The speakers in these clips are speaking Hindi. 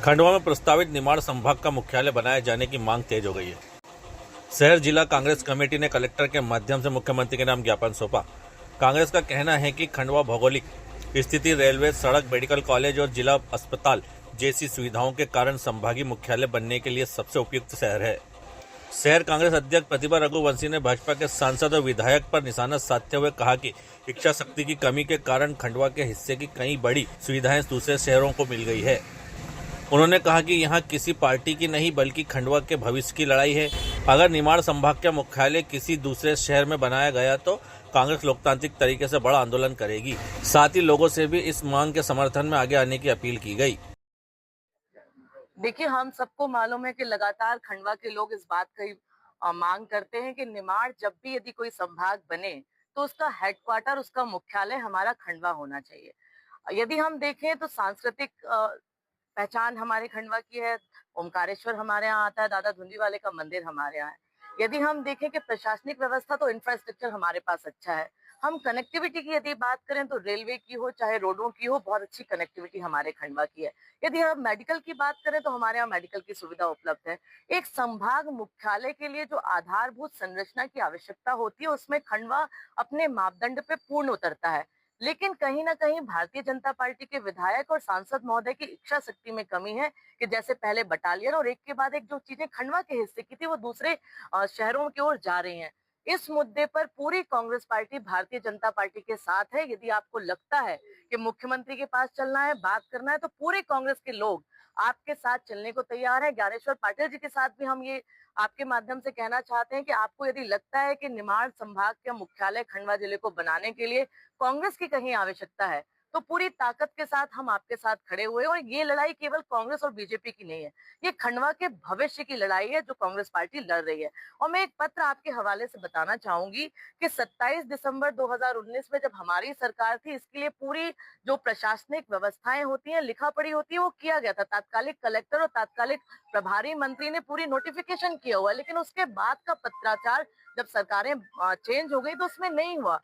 खंडवा में प्रस्तावित निमाड़ संभाग का मुख्यालय बनाए जाने की मांग तेज हो गई है। शहर जिला कांग्रेस कमेटी ने कलेक्टर के माध्यम से मुख्यमंत्री के नाम ज्ञापन सौंपा। कांग्रेस का कहना है कि खंडवा भौगोलिक स्थिति, रेलवे, सड़क, मेडिकल कॉलेज और जिला अस्पताल जैसी सुविधाओं के कारण संभागीय मुख्यालय बनने के लिए सबसे उपयुक्त शहर है। शहर कांग्रेस अध्यक्ष प्रतिभा रघुवंशी ने भाजपा के सांसद और विधायक पर निशाना साधते हुए कहा कि इच्छा शक्ति की कमी के कारण खंडवा के हिस्से की कई बड़ी सुविधाएं दूसरे शहरों को मिल गई है। उन्होंने कहा कि यहां किसी पार्टी की नहीं बल्कि खंडवा के भविष्य की लड़ाई है। अगर निमाड़ संभाग का मुख्यालय किसी दूसरे शहर में बनाया गया तो कांग्रेस लोकतांत्रिक तरीके से बड़ा आंदोलन करेगी। साथ ही लोगों से भी इस मांग के समर्थन में आगे आने की अपील की गई। देखिए, हम सबको मालूम है कि लगातार खंडवा के लोग इस बात की मांग करते हैं कि निमाड़ जब भी यदि कोई संभाग बने तो उसका हेडक्वार्टर, उसका मुख्यालय हमारा खंडवा होना चाहिए। यदि हम देखें तो सांस्कृतिक पहचान हमारे खंडवा की है। ओमकारेश्वर हमारे यहाँ आता है, दादा धुंधी वाले का मंदिर हमारे यहाँ है। यदि हम देखें कि प्रशासनिक व्यवस्था, तो इंफ्रास्ट्रक्चर हमारे पास अच्छा है। हम कनेक्टिविटी की यदि बात करें तो रेलवे की हो चाहे रोडों की हो, बहुत अच्छी कनेक्टिविटी हमारे खंडवा की है। यदि हम मेडिकल की बात करें तो हमारे यहाँ मेडिकल की सुविधा उपलब्ध है। एक संभाग मुख्यालय के लिए जो आधारभूत संरचना की आवश्यकता होती है, उसमें खंडवा अपने मापदंड पे पूर्ण उतरता है। लेकिन कहीं ना कहीं भारतीय जनता पार्टी के विधायक और सांसद महोदय की इच्छा शक्ति में कमी है कि जैसे पहले बटालियन और एक के बाद एक जो चीजें खंडवा के हिस्से की थी वो दूसरे शहरों की ओर जा रही हैं। इस मुद्दे पर पूरी कांग्रेस पार्टी भारतीय जनता पार्टी के साथ है। यदि आपको लगता है कि मुख्यमंत्री के पास चलना है, बात करना है, तो पूरे कांग्रेस के लोग आपके साथ चलने को तैयार है। ज्ञानेश्वर पाटिल जी के साथ भी हम ये आपके माध्यम से कहना चाहते हैं कि आपको यदि लगता है कि निमाड़ संभाग का मुख्यालय खंडवा जिले को बनाने के लिए कांग्रेस की कहीं आवश्यकता है, तो पूरी ताकत के साथ हम आपके साथ खड़े हुए हैं। और ये लड़ाई केवल कांग्रेस और बीजेपी की नहीं है, ये खंडवा के भविष्य की लड़ाई है जो कांग्रेस पार्टी लड़ रही है। और मैं एक पत्र आपके हवाले से बताना चाहूंगी कि 27 दिसंबर 2019 में जब हमारी सरकार थी, इसके लिए पूरी जो प्रशासनिक व्यवस्थाएं होती हैं, लिखा पढ़ी होती है, वो किया गया था। तात्कालिक कलेक्टर और तात्कालिक प्रभारी मंत्री ने पूरी नोटिफिकेशन किया हुआ, लेकिन उसके बाद का पत्राचार जब सरकारें चेंज हो गई तो उसमें नहीं हुआ।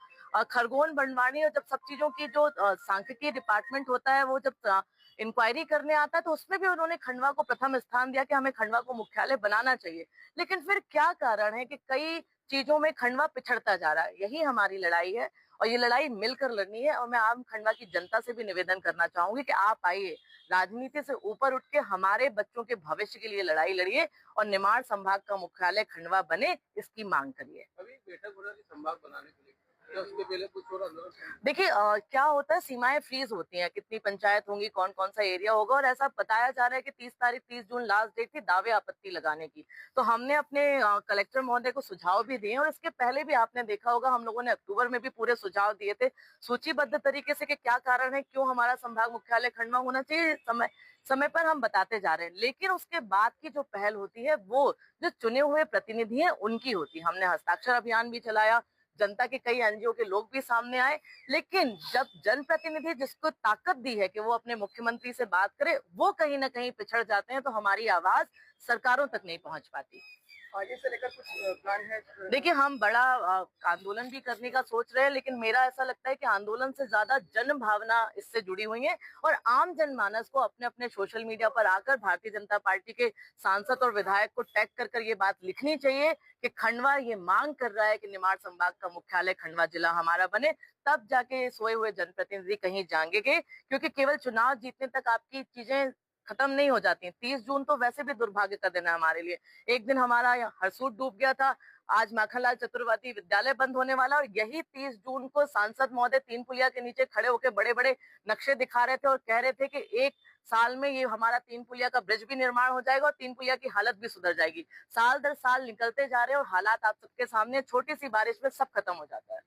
खरगोन बनवानी और जब सब चीजों की जो सांख्यिकी डिपार्टमेंट होता है, वो जब इंक्वायरी करने आता है तो उसमें भी उन्होंने खंडवा को प्रथम स्थान दिया कि हमें खंडवा को मुख्यालय बनाना चाहिए। लेकिन फिर क्या कारण है कि कई चीजों में खंडवा पिछड़ता जा रहा है? यही हमारी लड़ाई है और ये लड़ाई मिलकर लड़नी है। और मैं आम खंडवा की जनता से भी निवेदन करना चाहूंगी कि आप आइए, राजनीति से ऊपर उठ के हमारे बच्चों के भविष्य के लिए लड़ाई लड़िए और निमाड़ संभाग का मुख्यालय खंडवा बने, इसकी मांग करिए। अभी बैठक हो रहा है संभाग बनाने के लिए, क्या उसके पहले कुछ और आंदोलन? देखिए, क्या होता है, सीमाएं फ्रीज होती हैं, कितनी पंचायत होंगी, कौन कौन सा एरिया होगा, और ऐसा बताया जा रहा है कि 30 जून लास्ट डेट थी दावे आपत्ति लगाने की। तो हमने अपने कलेक्टर महोदय को सुझाव भी दिए और इसके पहले भी आपने देखा होगा हम लोगों ने अक्टूबर में भी पूरे सुझाव दिए थे सूचीबद्ध तरीके से कि क्या कारण है, क्यों हमारा संभाग मुख्यालय खंडवा होना चाहिए। समय समय पर हम बताते जा रहे हैं, लेकिन उसके बाद की जो पहल होती है वो जो चुने हुए प्रतिनिधि हैं उनकी होती है। हमने हस्ताक्षर अभियान भी चलाया, जनता के कई एनजीओ के लोग भी सामने आए, लेकिन जब जनप्रतिनिधि जिसको ताकत दी है कि वो अपने मुख्यमंत्री से बात करे, वो कहीं ना कहीं पिछड़ जाते हैं, तो हमारी आवाज सरकारों तक नहीं पहुंच पाती। आगे से लेकर कुछ प्लान है? देखिए, हम बड़ा आंदोलन भी करने का सोच रहे हैं, लेकिन मेरा ऐसा लगता है कि आंदोलन से ज्यादा जन भावना इससे जुड़ी हुई है और आम जनमानस को अपने अपने सोशल मीडिया पर आकर भारतीय जनता पार्टी के सांसद और विधायक को टैग कर कर ये बात लिखनी चाहिए कि खंडवा ये मांग कर रहा है कि निमाड़ संभाग का मुख्यालय खंडवा जिला हमारा बने। तब जाके सोए हुए जनप्रतिनिधि कहीं जागेंगे, क्योंकि केवल चुनाव जीतने तक आपकी चीजें खत्म नहीं हो जाती। 30 जून तो वैसे भी दुर्भाग्य का दिन है हमारे लिए। एक दिन हमारा हरसूद डूब गया था, आज माखनलाल चतुर्वेदी विद्यालय बंद होने वाला, और यही 30 जून को सांसद महोदय तीन पुलिया के नीचे खड़े होकर बड़े बड़े नक्शे दिखा रहे थे और कह रहे थे कि एक साल में ये हमारा तीन पुलिया का ब्रिज भी निर्माण हो जाएगा और तीन पुलिया की हालत भी सुधर जाएगी। साल दर साल निकलते जा रहे हैं और हालात आप सबके सामने, छोटी सी बारिश में सब खत्म हो जाता है।